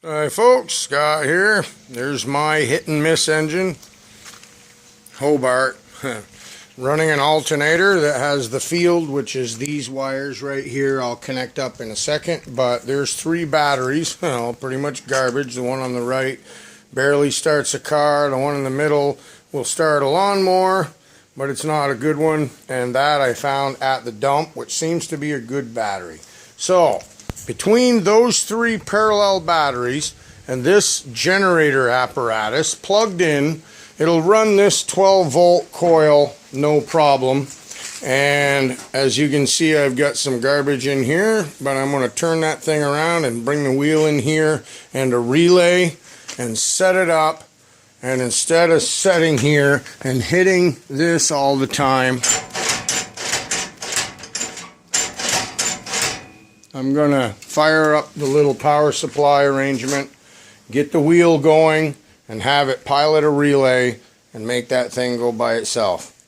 Hi folks, Scott here. There's my hit and miss engine, Hobart, running an alternator that has the field, which is these wires right here. I'll connect up in a second, but there's 3 batteries, pretty much garbage. The one on the right barely starts a car. The one in the middle will start a lawnmower, but it's not a good one. And that I found at the dump, which seems to be a good battery. So between those 3 parallel batteries and this generator apparatus plugged in, it'll run this 12-volt coil no problem. And as you can see, I've got some garbage in here, but I'm going to turn that thing around and bring the wheel in here and a relay and set it up. And instead of setting here and hitting this all the time, I'm going to fire up the little power supply arrangement, get the wheel going, and have it pilot a relay and make that thing go by itself.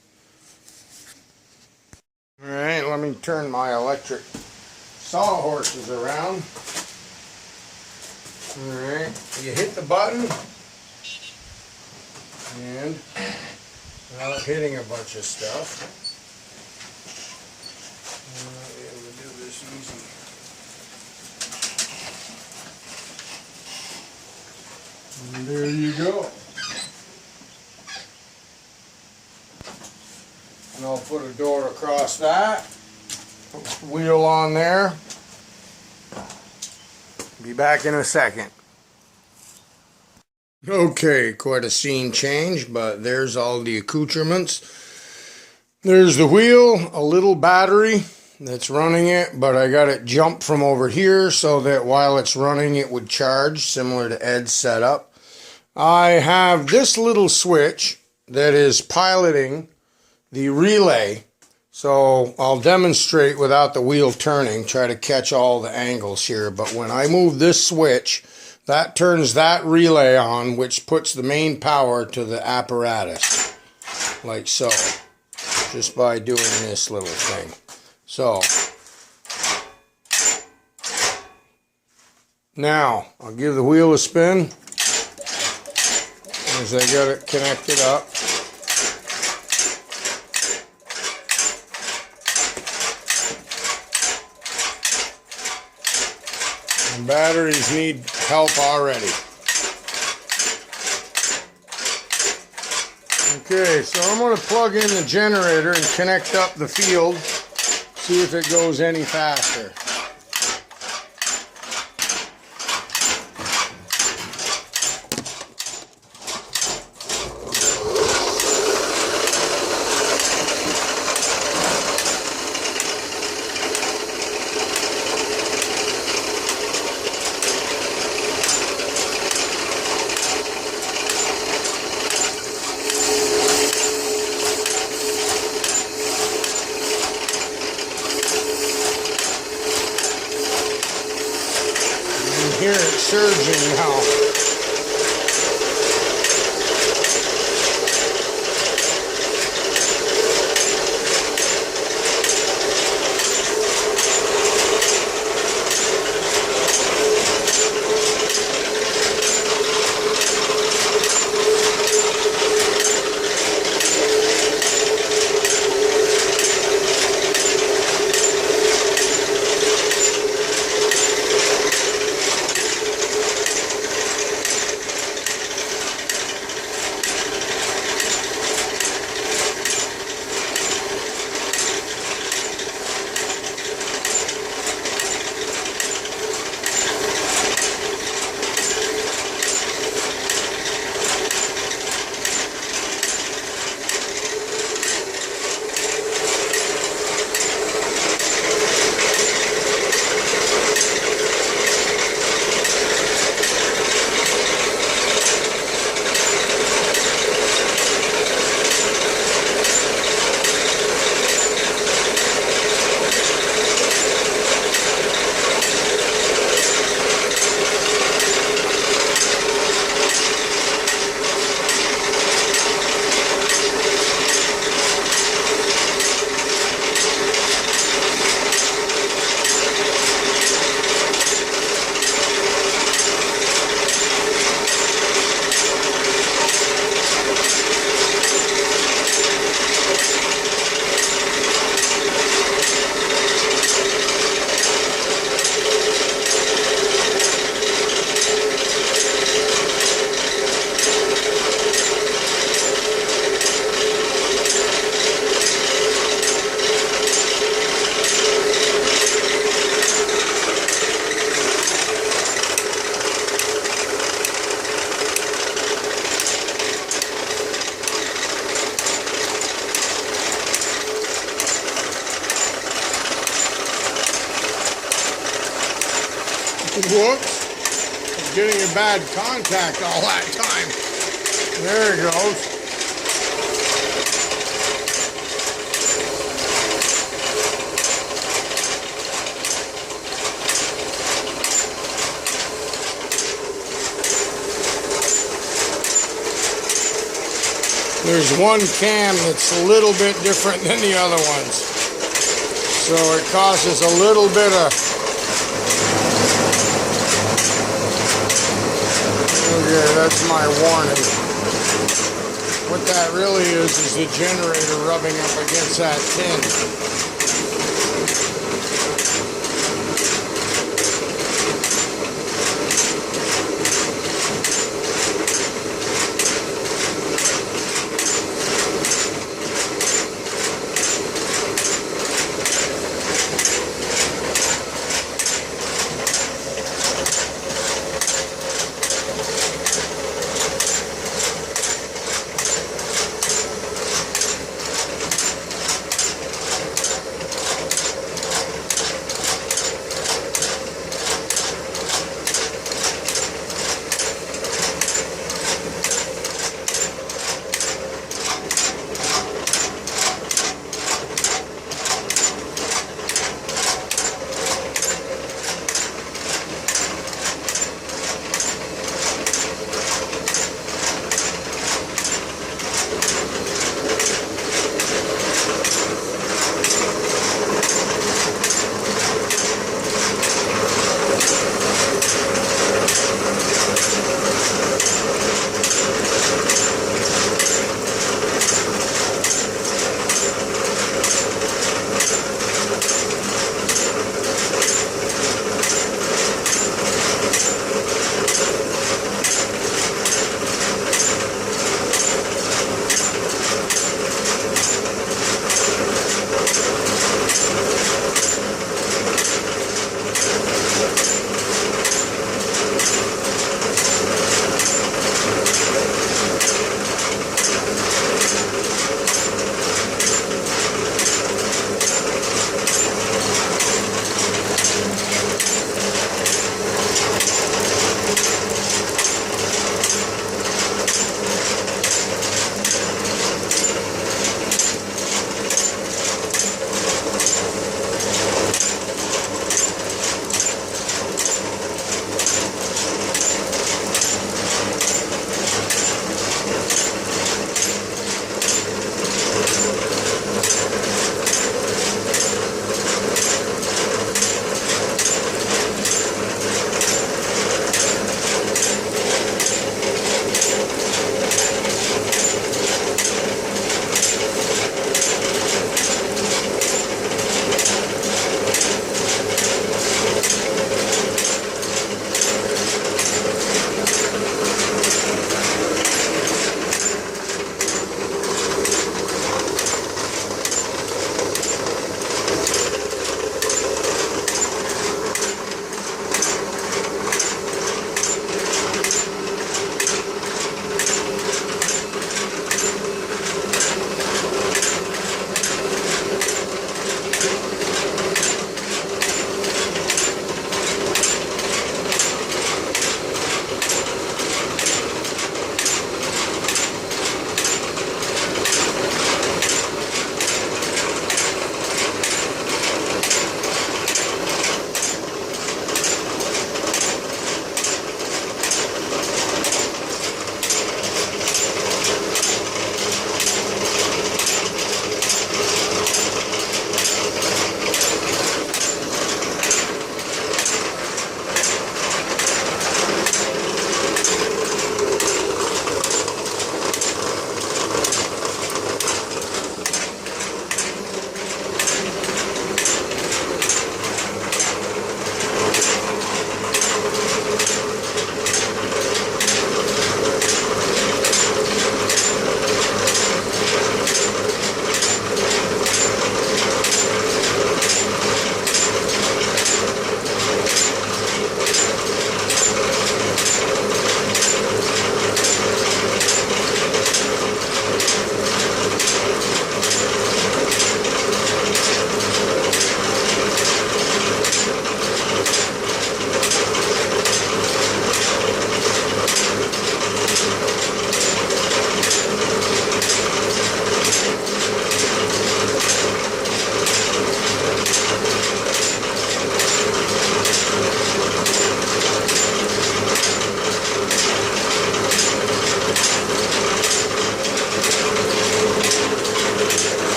Alright, let me turn my electric sawhorses around. Alright, you hit the button, and without hitting a bunch of stuff, I'm not able to do this easy. And there you go. And I'll put a door across that. Wheel on there. Be back in a second. Okay, quite a scene change, but there's all the accoutrements. There's the wheel, a little battery that's running it, but I got it jumped from over here so that while it's running it would charge, similar to Ed's setup. I have this little switch that is piloting the relay, so I'll demonstrate without the wheel turning, try to catch all the angles here. But when I move this switch, that turns that relay on, which puts the main power to the apparatus, like so, just by doing this little thing. So now I'll give the wheel a spin as I got it connected up. And batteries need help already. Okay, so I'm going to plug in the generator and connect up the field, see if it goes any faster. Hear it surging now. getting a bad contact all that time. There it goes. There's one cam that's a little bit different than the other ones. So it causes a little bit of... Okay, that's my warning. What that really is the generator rubbing up against that tin.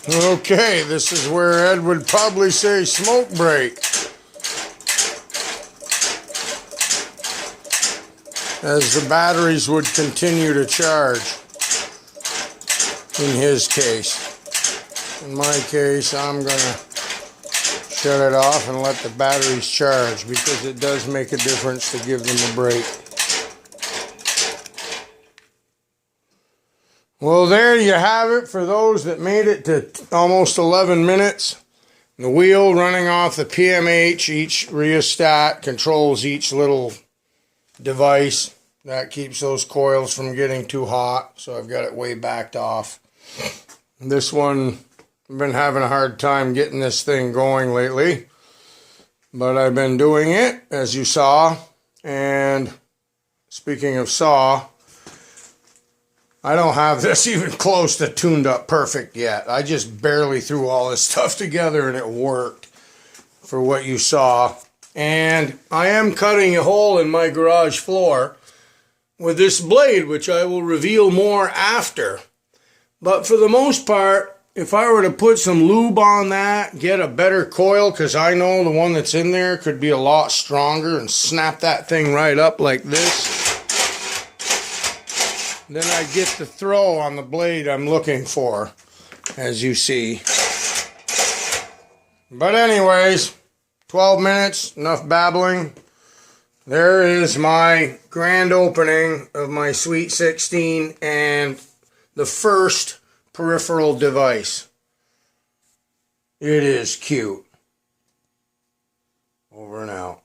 Okay, this is where Ed would probably say smoke break, as the batteries would continue to charge in his case. In my case, I'm going to shut it off and let the batteries charge, because it does make a difference to give them a break. Well, there you have it for those that made it to almost 11 minutes. The wheel running off the PMH, each rheostat controls each little device. That keeps those coils from getting too hot, so I've got it way backed off. This one, I've been having a hard time getting this thing going lately, but I've been doing it, as you saw. And speaking of saw, I don't have this even close to tuned up perfect yet. I just barely threw all this stuff together and it worked for what you saw. And I am cutting a hole in my garage floor with this blade, which I will reveal more after. But for the most part, if I were to put some lube on that, get a better coil, because I know the one that's in there could be a lot stronger, and snap that thing right up like this, then I get the throw on the blade I'm looking for, as you see. But anyways, 12 minutes, enough babbling. There is my grand opening of my Sweet 16 and the first peripheral device. It is cute. Over and out.